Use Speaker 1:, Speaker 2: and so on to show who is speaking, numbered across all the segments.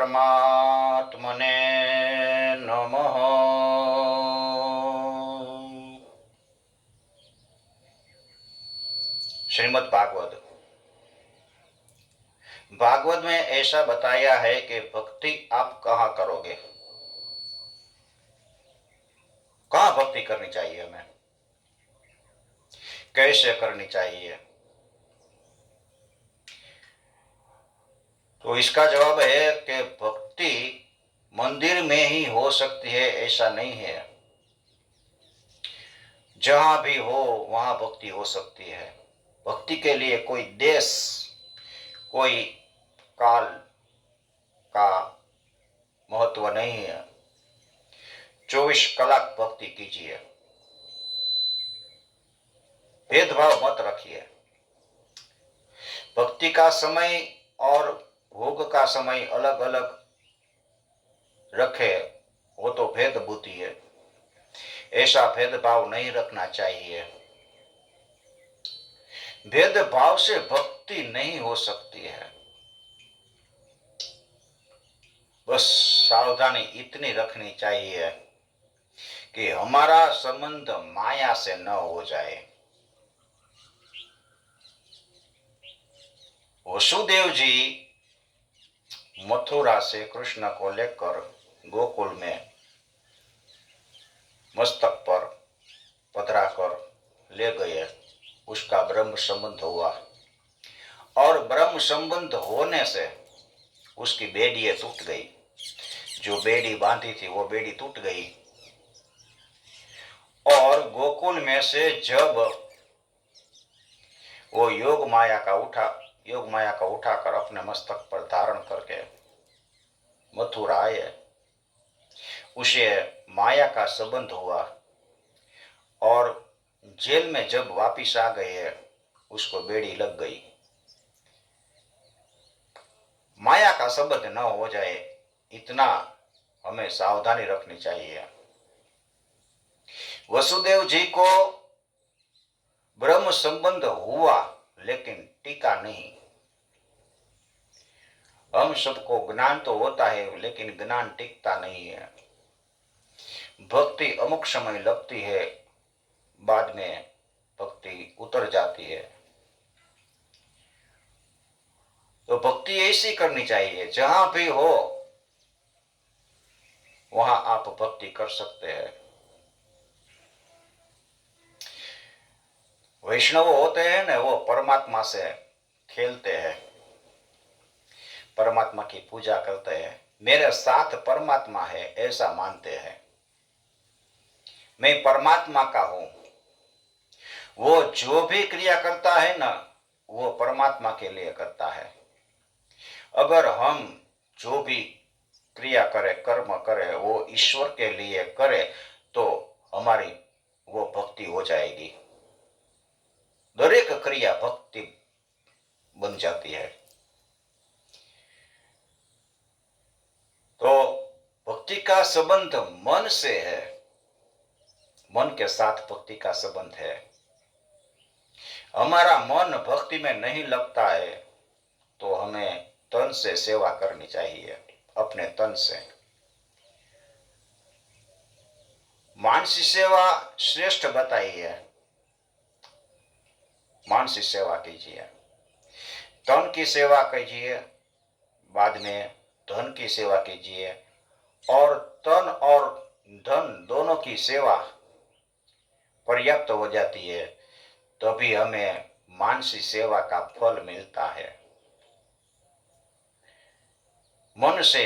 Speaker 1: परमात्मने नमः। श्रीमद् भागवत। भागवत में ऐसा बताया है कि भक्ति आप कहाँ करोगे, कहाँ भक्ति करनी चाहिए, हमें कैसे करनी चाहिए। तो इसका जवाब है कि भक्ति मंदिर में ही हो सकती है, ऐसा नहीं है। जहां भी हो वहां भक्ति हो सकती है। भक्ति के लिए कोई देश, कोई काल का महत्व नहीं है। 24 कलाक भक्ति कीजिए, भेदभाव मत रखिए। भक्ति का समय और भोग का समय अलग अलग रखे, वो तो भेद बुद्धि है। ऐसा भेदभाव नहीं रखना चाहिए। भेदभाव से भक्ति नहीं हो सकती है। बस सावधानी इतनी रखनी चाहिए कि हमारा संबंध माया से न हो जाए। वसुदेव जी मथुरा से कृष्ण को लेकर गोकुल में मस्तक पर पधरा कर ले गए। उसका ब्रह्म संबंध हुआ और ब्रह्म संबंध होने से उसकी बेड़ियां टूट गई। जो बेड़ी बांधी थी वो बेड़ी टूट गई। और गोकुल में से जब वो योग माया का उठाकर अपने मस्तक पर धारण करके मथुरा आए, उसे माया का संबंध हुआ। और जेल में जब वापिस आ गए, उसको बेड़ी लग गई। माया का संबंध न हो जाए, इतना हमें सावधानी रखनी चाहिए। वसुदेव जी को ब्रह्म संबंध हुआ लेकिन टीका नहीं। हम सबको ज्ञान तो होता है लेकिन ज्ञान टिकता नहीं है। भक्ति अमुक समय लगती है, बाद में भक्ति उतर जाती है। तो भक्ति ऐसी करनी चाहिए, जहां भी हो वहां आप भक्ति कर सकते हैं। वैष्णव होते हैं ना, वो परमात्मा से खेलते हैं, परमात्मा की पूजा करते हैं। मेरे साथ परमात्मा है ऐसा मानते हैं। मैं परमात्मा का हूं। वो जो भी क्रिया करता है ना, वो परमात्मा के लिए करता है। अगर हम जो भी क्रिया करे, कर्म करे, वो ईश्वर के लिए करे तो हमारी वो भक्ति हो जाएगी। दरेक क्रिया भक्ति बन जाती है। तो भक्ति का संबंध मन से है, मन के साथ भक्ति का संबंध है। हमारा मन भक्ति में नहीं लगता है तो हमें तन से सेवा करनी चाहिए, अपने तन से। मानसिक सेवा श्रेष्ठ बताई है, मानसिक सेवा कीजिए। तन की सेवा कीजिए, बाद में धन की सेवा कीजिए। और तन और धन दोनों की सेवा पर्याप्त हो जाती है, तभी हमें मानसिक सेवा का फल मिलता है। मन से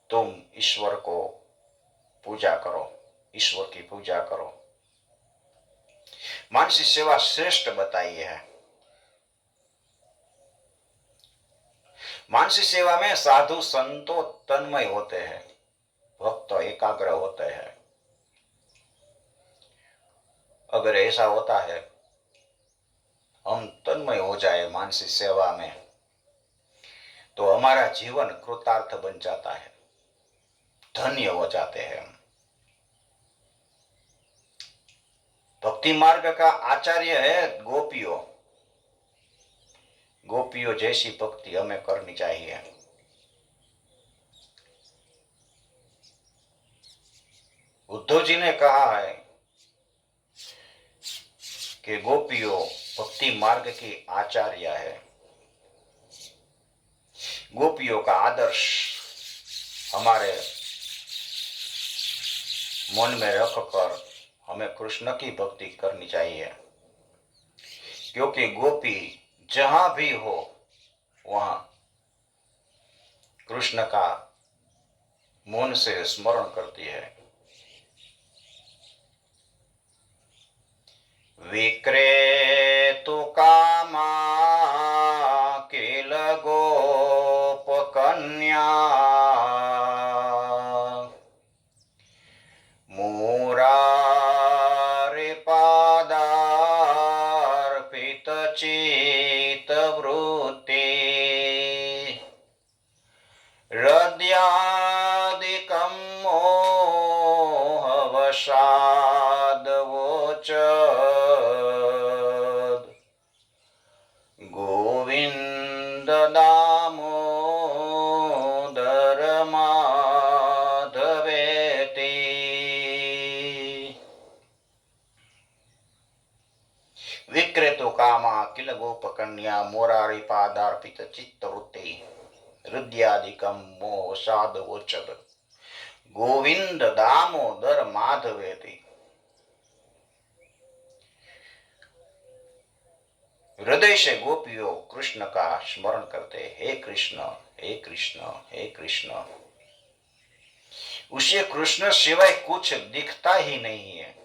Speaker 1: तुम ईश्वर को पूजा करो, ईश्वर की पूजा करो। मानसिक सेवा श्रेष्ठ बताई है। मानसिक सेवा में साधु संतो तन्मय होते हैं, भक्त एकाग्र होते हैं। अगर ऐसा होता है, हम तन्मय हो जाए मानसिक सेवा में, तो हमारा जीवन कृतार्थ बन जाता है, धन्य हो जाते हैं हम। भक्ति मार्ग का आचार्य है गोपियों। गोपियों जैसी भक्ति हमें करनी चाहिए। उद्धव जी ने कहा है कि गोपियों भक्ति मार्ग की आचार्य है। गोपियों का आदर्श हमारे मन में रखकर हमें कृष्ण की भक्ति करनी चाहिए, क्योंकि गोपी जहां भी हो वहां कृष्ण का मन से स्मरण करती है। विक्रेतु कामा किल गोप कन्या मुरारे पादार्पित चित वृत्ति हृदयादिकं मोहवशादवोचद् गोविन्द दामोदर माधवेति। विक्रेतो कामा किल गोप कन्या मोरारी पादार्पित चित्तवृत्ति हृदयादिकं मोहवशादवोचद् गोविंद दामोदर माधवेति। हृदय से गोपियों कृष्ण का स्मरण करते, हे कृष्ण हे कृष्ण हे कृष्ण। उसे कृष्ण सिवाय कुछ दिखता ही नहीं है।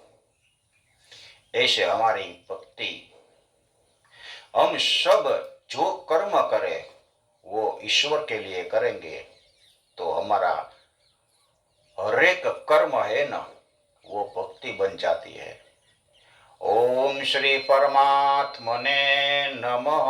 Speaker 1: ऐसे हमारी भक्ति, हम सब जो कर्म करें वो ईश्वर के लिए करेंगे तो हमारा हर एक कर्म है ना वो भक्ति बन जाती है। ओम श्री परमात्मने नमः।